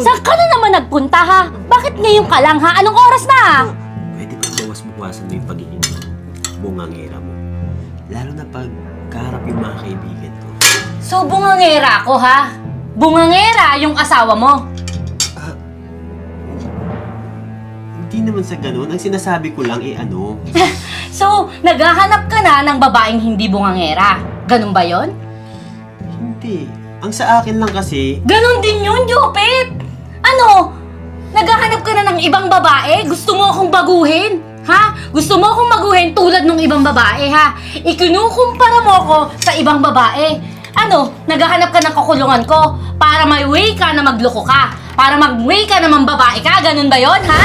yun. Saan ka na naman nagpunta ha? Bakit ngayon ka lang ha? Anong oras na? Pwede ba bawas-bawasan mo yung pagiging bungangera mo? Lalo na pag kaharap yung mga kaibigan ko. So, bungangera ako ha? Bungangera yung asawa mo. Hindi naman sa ganun. Ang sinasabi ko lang So, naghahanap ka na ng babaeng hindi bungangera. Ganun ba yon? Hindi. Ang sa akin lang kasi, Ganun din yun, Jopet! Ano? Naghahanap ka na ng ibang babae? Gusto mo akong baguhin? Ha? Gusto mo akong maguhin tulad ng ibang babae, ha? Ikinukumpara mo ako sa ibang babae. Ano? Naghahanap ka ng kakulungan ko para may way ka na magloko ka. Para mag-way ka na mambabae ka. Ganun ba yon, ha?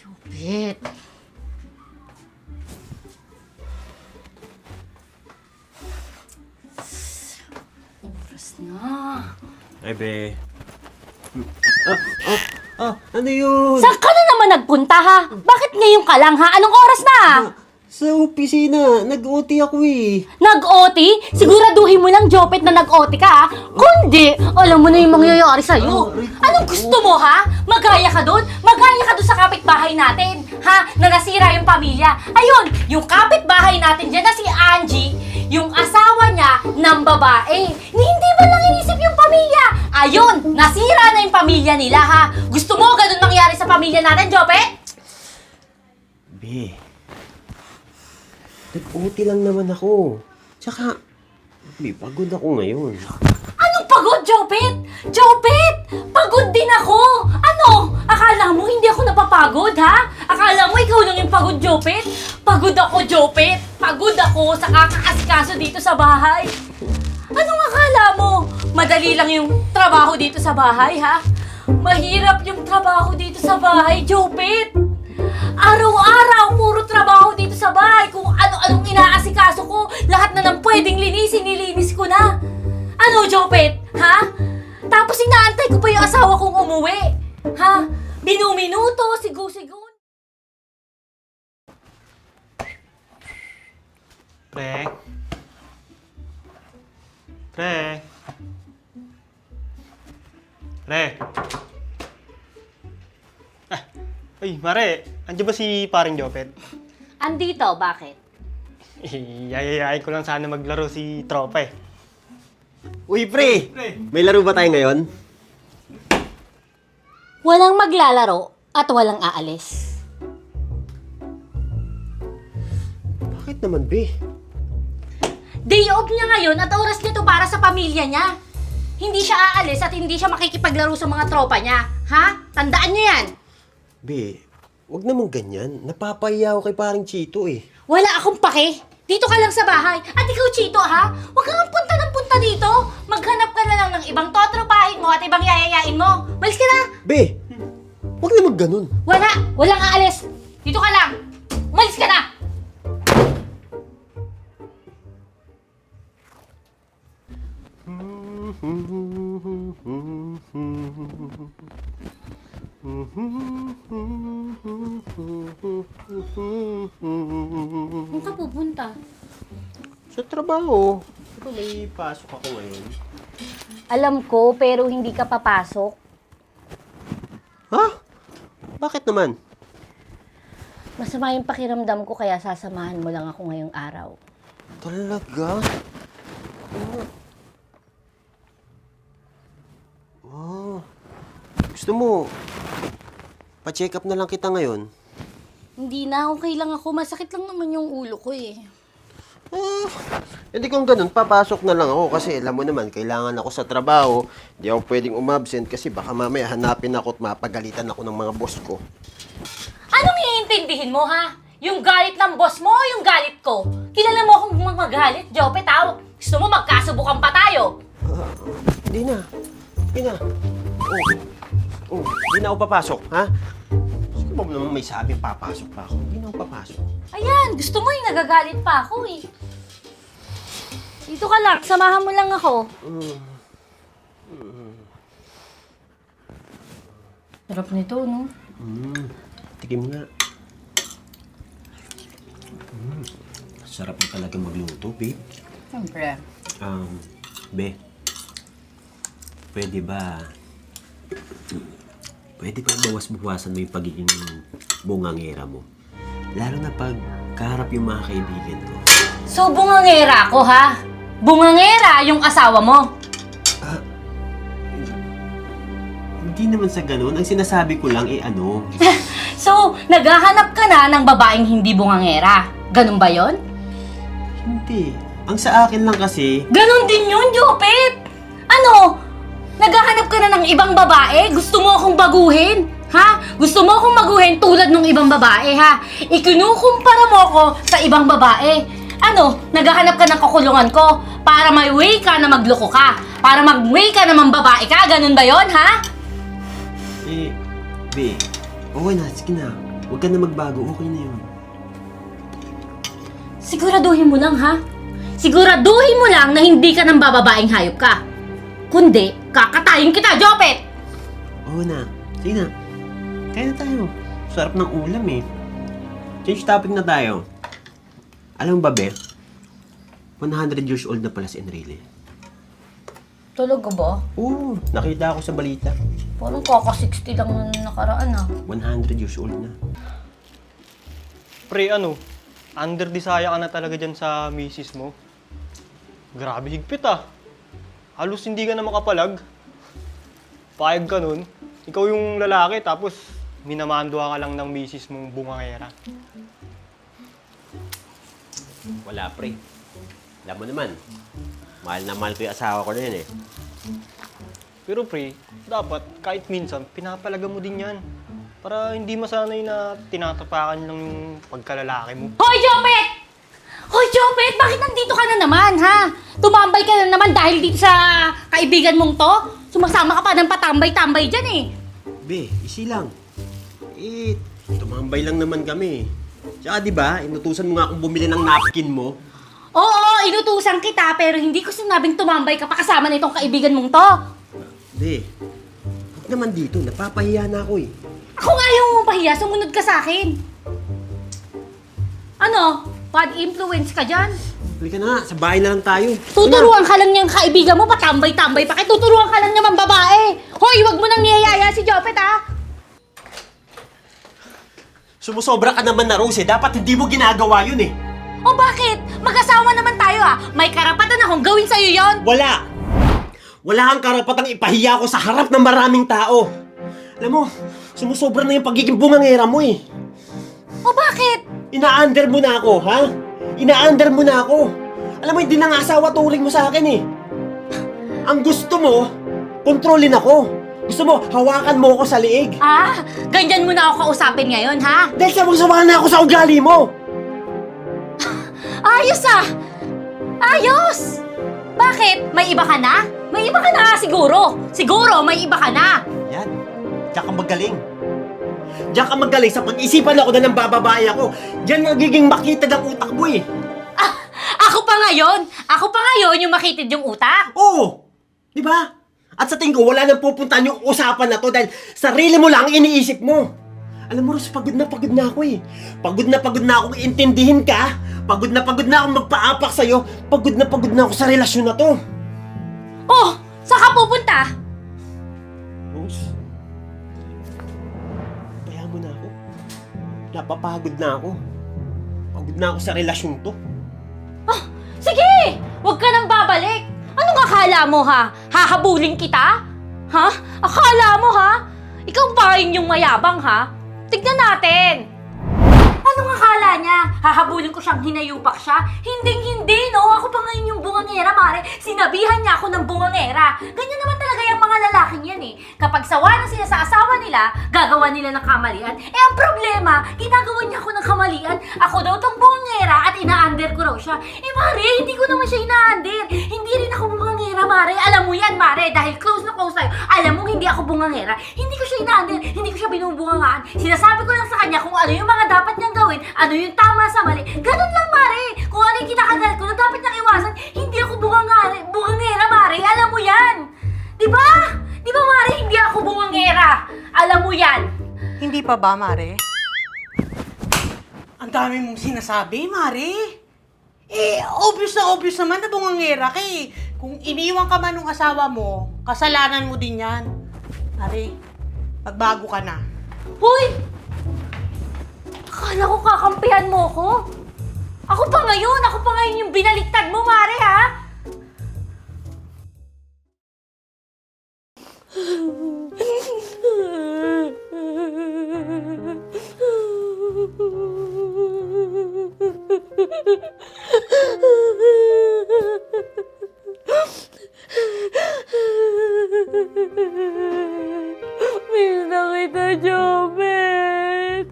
Jopet. Oras na. ay be. Ano yun? Saan ka na naman nagpunta ha? Bakit ngayon ka lang ha? Anong oras na? Sa opisina, nag-OT ako eh. Nag-OT? Siguraduhin mo lang, Jopet, na nag-OT ka ha? Kundi, alam mo na yung mangyayari sa'yo. Anong gusto mo ha? Magaya ka doon? Magaya ka doon sa kapitbahay natin, ha? Na nasira yung pamilya. Ayun, yung kapitbahay natin dyan na si Angie, yung asawa niya ng babae. Hindi ba lang inisip yung pamilya? Ayun, nasira na yung pamilya nila ha? Gusto mo ganun mangyari sa pamilya natin, Jopet? Be, nag-OT lang naman ako. Tsaka, be, pagod ako ngayon. Anong pagod, Jopet? Jopet! Pagod din ako! Ano? Akala mo hindi ako napapagod, ha? Akala mo ikaw lang yung pagod, Jopet? Pagod ako, Jopet! Pagod ako sa kakaasikaso dito sa bahay. Anong akala mo? Madali lang yung trabaho dito sa bahay, ha? Mahirap yung trabaho dito sa bahay, Jopet! Araw-araw, puro trabaho dito sa bahay. Kung ano-anong inaasikaso ko, lahat na ng pwedeng linisin, nilinis ko na. Ano, Jopet? Ha? Tapos inaantay ko pa yung asawa kong umuwi. Ha? Minuminuto, sigu-sigun. Pre. Pre. Pre. Ay, Mare, andiyan ba si paring Jopet? Andito, bakit? Yayayain ko lang sana maglaro si Tropa eh. Uy, pre! May laro ba tayo ngayon? Walang maglalaro at walang aalis. Bakit naman, be? Day off niya ngayon at oras niya to para sa pamilya niya. Hindi siya aalis at hindi siya makikipaglaro sa mga tropa niya. Ha? Tandaan niyo yan. Be, wag naman ganyan. Napapahiya ako kay paring Chito eh. Wala akong pake. Dito ka lang sa bahay. At ikaw, Chito, ha? Huwag kang punta ng punta dito. Maghanap ka na lang ng ibang totropahin mo at ibang yayayain mo. Malis ka na. Be, wag naman ganun. Wala. Walang aalis. Dito ka lang. Malis ka na. Saan ka pupunta? Sa trabaho. Pero may pasok ako ngayon. Alam ko, pero hindi ka papasok. Ha? Bakit naman? Masama yung pakiramdam ko kaya sasamahan mo lang ako ngayong araw. Talaga? Oh. Gusto mo, pa-check up na lang kita ngayon? Hindi na, okay lang ako. Masakit lang naman yung ulo ko eh. Hindi kung ganun, papasok na lang ako kasi alam mo naman, kailangan ako sa trabaho. Hindi ako pwedeng umabsent kasi baka mamaya hanapin ako at mapagalitan ako ng mga boss ko. Anong iintindihin mo, ha? Yung galit ng boss mo o yung galit ko? Kilala mo akong magalit, Jopet, ha? Gusto mo magkasubukan pa tayo? Hindi na. Hindi na. Hindi na ako papasok, ha? Sige ba naman may sabing papasok pa ako? Hindi na ako papasok. Ayan, gusto mo yung nagagalit pa ako eh. Dito ka lang, samahan mo lang ako. Sarap nito, no? Tikim nga. Sarap mo talaga magluto, babe. Siyempre. Be, pwede ba bawas-bawasan mo yung pagiging bungangera mo? Lalo na pag kaharap yung mga kaibigan ko. So, bungangera ako, ha? Bungangera yung asawa mo. Hindi naman sa ganun. Ang sinasabi ko lang, So, naghahanap ka na ng babaeng hindi bungangera. Ganun ba yon? Hindi. Ang sa akin lang kasi, Ganun din yun, Jopet! Ano? Naghahanap ka na ng ibang babae? Gusto mo akong baguhin? Ha? Gusto mo akong baguhin tulad ng ibang babae, ha? Ikinukumpara mo ako sa ibang babae. Ano? Naghahanap ka ng kakulungan ko para may way ka na magloko ka. Para mag-way ka na mambabae ka. Ganun ba yon, ha? be, okay na, sige na. Huwag ka na magbago, okay na yun. Siguraduhin mo lang, ha? Siguraduhin mo lang na hindi ka ng bababaeng hayop ka. Kundi, kakatayin kita, Jopet! Oo na, sige na. Kaya na tayo. Sarap ng ulam eh. Change topic na tayo. Alam mo ba, Be? 100 years old na pala si Enrile. Talaga ba? Oo, nakita ako sa balita. Parang kaka-60 lang na nakaraan, ah. 100 years old na. Pre, under desire ka na talaga dyan sa misis mo. Grabe higpit ah. Halos hindi ka na makapalag. Payag ka nun. Ikaw yung lalaki tapos minamandwa ka lang ng misis mong bungangera. Wala, pre. Alam mo naman, mahal na mahal ko yung asawa ko na yun eh. Pero pre, dapat kahit minsan pinapalaga mo din yan. Para hindi masanay na tinatapakan lang yung pagkalalaki mo. Hoy, Jopet! Hoy, Jopet! Bakit nandito ka na naman, ha? Tumambay ka na naman dahil dito sa kaibigan mong to? Sumasama ka pa ng patambay-tambay dyan, eh. Be, easy lang. Tumambay lang naman kami. Tsaka diba, inutusan mo nga akong bumili ng napkin mo. Oo, inutusan kita, pero hindi ko sinabing tumambay ka pa kasama nitong kaibigan mong to. Be, huwag naman dito, napapahiya na ako eh. Ako nga yung pahiya, sumunod ka sa akin. Ano? Bad influence ka dyan? Halika na nga, sa bahay na lang tayo. Tuturuan ka lang niyang kaibigan mo, patambay-tambay pa. Tuturuan ka lang naman babae. Hoy, wag mo nang niyayaya si Jopet, ha? Sumusobra ka naman na, Rose. Dapat hindi mo ginagawa yun eh. O bakit? Mag-asawa naman tayo, ha? May karapatan akong gawin sa'yo yon. Wala! Wala kang karapatang ipahiya ko sa harap ng maraming tao. Alam mo, sumusobra na yung pagiging bungangera mo eh. O bakit? Ina-under mo na ako, ha? Ina-under mo na ako. Alam mo, hindi na nga asawa turing mo sa akin eh. Ang gusto mo, kontrolin ako. Gusto mo, hawakan mo ako sa liig. Ah, ganyan mo na ako kausapin ngayon, ha? Dahil sabang-sama na ako sa ugali mo. Ayos, ah! Ayos! Bakit? May iba ka na? May iba ka na siguro. Siguro, may iba ka na. Yan, diyan ka magaling. Diyan ka magaling sa pag-isipan ako na ng bababae ako. Diyan nagiging makita ng utak mo eh. Ah, ako pa ngayon yung makitid yung utak. Oo! Di ba? At sa tingin ko, wala nang pupuntahan yung usapan na to dahil sarili mo lang ang iniisip mo. Alam mo, Ros, pagod na ako eh. Pagod na akong intindihin ka. Pagod na akong magpaapak sa'yo. Pagod na ako sa relasyon na to. Oh, saan ka pupunta? Rose, kaya mo na ako. Napapagod na ako. Pagod na ako sa relasyon to. Oh, sige! Huwag ka nang babalik. Anong akala mo, ha? Hahabulin kita? Ha? Akala mo, ha? Ikaw pa rin yung mayabang, ha? Tignan natin. Anong akala niya? Hahabulin ko siyang hinayubak siya? Hindi, no? Ako pa ngayon yung bungangera, Mare. Sinabihan niya ako ng bungangera. Ganyan naman talaga yung mga lalaking yan, eh. Kapag sawa na sila sa asawa nila, gagawa nila ng kamalian. Eh, ang problema, ginagawa niya ako ng kamalian. Ako daw tong bungangera at ina-under ko raw siya. Eh, Mare, hindi ko naman siya ina-under. Hindi rin ako bungangera, Mare. Alam mo yan, Mare, dahil close na close tayo. Alam mo, hindi ako bungangera. Hindi ko siya ina-under. Hindi ko siya binubungangaan. Sinasabi ko lang sa kanya kung ano yung mga dapat niyang gawin, ano yung tama sa mali. Ganun lang, Mare. Kung ano yung kinakagal ko na dapat niyang iwasan, hindi ako bungangera, Mare. Alam mo yan. Di ba? Di ba, Mare, hindi ako bungangera. Alam mo yan. Hindi pa ba, Mare? Ang dami mong sinasabi, Mare. Obvious naman na bungangera ka eh. Kung iniwan ka man ng asawa mo, kasalanan mo din yan. Pare, magbago ka na. Hoy! Akala ko kakampihan mo ko. Ako pa ngayon yung binaliktad mo, Mare, ha? Miss na kita, Jobet.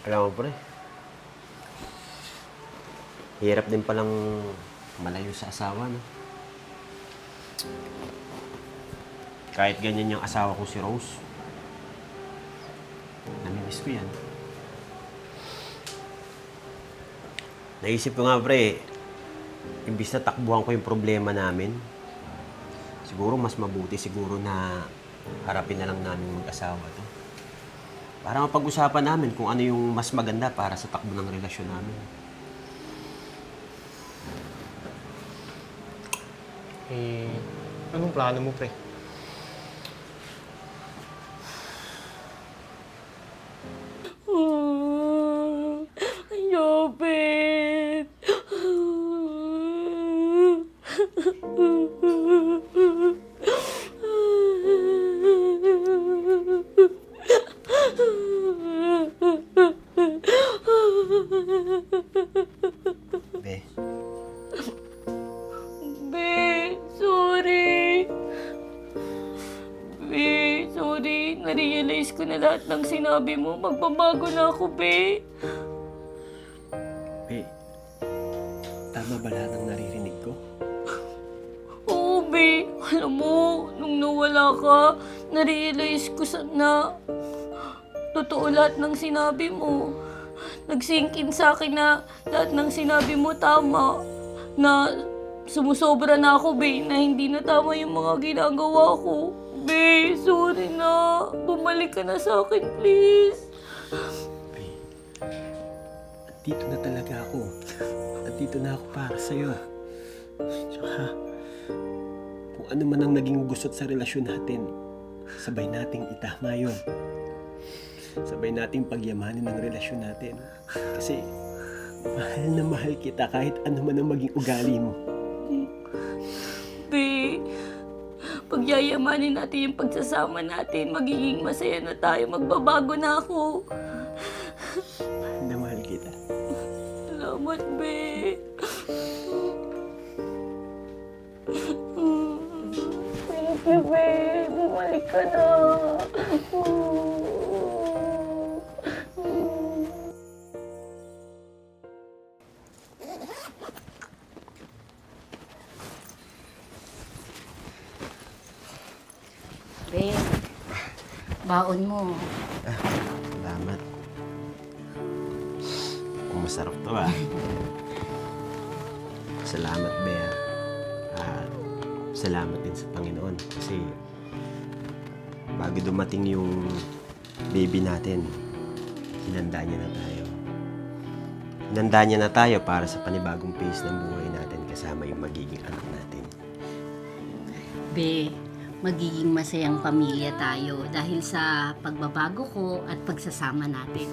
Alam mo, pre. Hirap din palang malayo sa asawa, no? Kahit ganyan yung asawa ko si Rose. Namimiss ko yan. Naisip ko nga, pre, imbis na takbuhan ko yung problema namin, siguro mas mabuti siguro na harapin na lang namin mag-asawa to. Para mapag-usapan namin kung ano yung mas maganda para sa takbo ng relasyon namin. Anong plano mo, pre? Jobet. Be, Be, sorry. Be, sorry. Narealize ko na lahat ng sinabi mo. Magbabago na ako, Be. Be, tama ba lahat ng naririnig ko? Oo, Be. Alam mo, nung nawala ka, narealize ko na totoo lahat ng sinabi mo. Nag-sink in sa akin na lahat ng sinabi mo tama. Na sumusobra na ako, Be, na hindi na tama yung mga ginagawa ko. Be, sorry na. Bumalik ka na sa akin, please. Be, andito na talaga ako. Andito na ako para sa'yo. Tsaka, kung ano man ang naging gusot sa relasyon natin, sabay nating itama yun. Sabay nating pagyamanin ang relasyon natin. Kasi, mahal na mahal kita kahit ano man ang maging ugali mo. Be, pagyayamanin natin yung pagsasama natin, magiging masaya na tayo, magbabago na ako. Mahal na mahal kita. Salamat, Be. Thank you, Be. Bumalik ka na. Be, baon mo. Salamat. Kung masarap to Salamat, Bea. At salamat din sa Panginoon. Kasi bago dumating yung baby natin, hinanda niya na tayo. Hinanda niya na tayo para sa panibagong phase ng buhay natin kasama yung magiging anak natin. Be, magiging masayang pamilya tayo dahil sa pagbabago ko at pagsasama natin.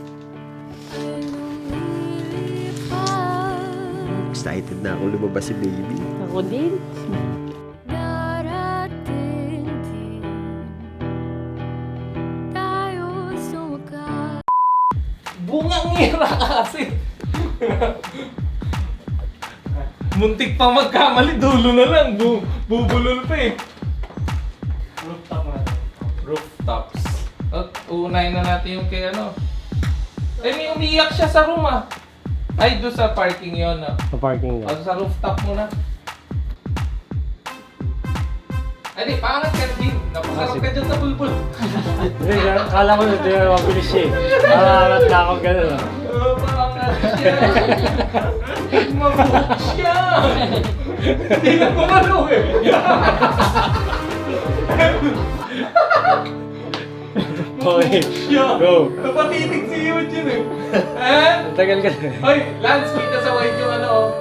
Excited na ako lumabas si baby. Ako din. Bungangera ka kasi. Muntik pa magkamali, dulo na lang. Bubulol pa eh. Rooftop na. Rooftops. At uunahin na natin yung kay ano. Ay, may umiyak siya sa room ah. Ay, doon sa parking yon ah. Sa parking O, sa rooftop muna. Ay, di, pangat ka din. Napasarap ka dyan sa bulbul. Hindi, kala ko hindi na mabilis siya eh. Nakakangat na ako gano'n. Pangat siya. Mabuhok siya. Hindi na kumalo eh. Okay, go. Napatitig si Eugene eh. Eh? Ang tagal ka na. Ay, Lance, kita sa white yung ano,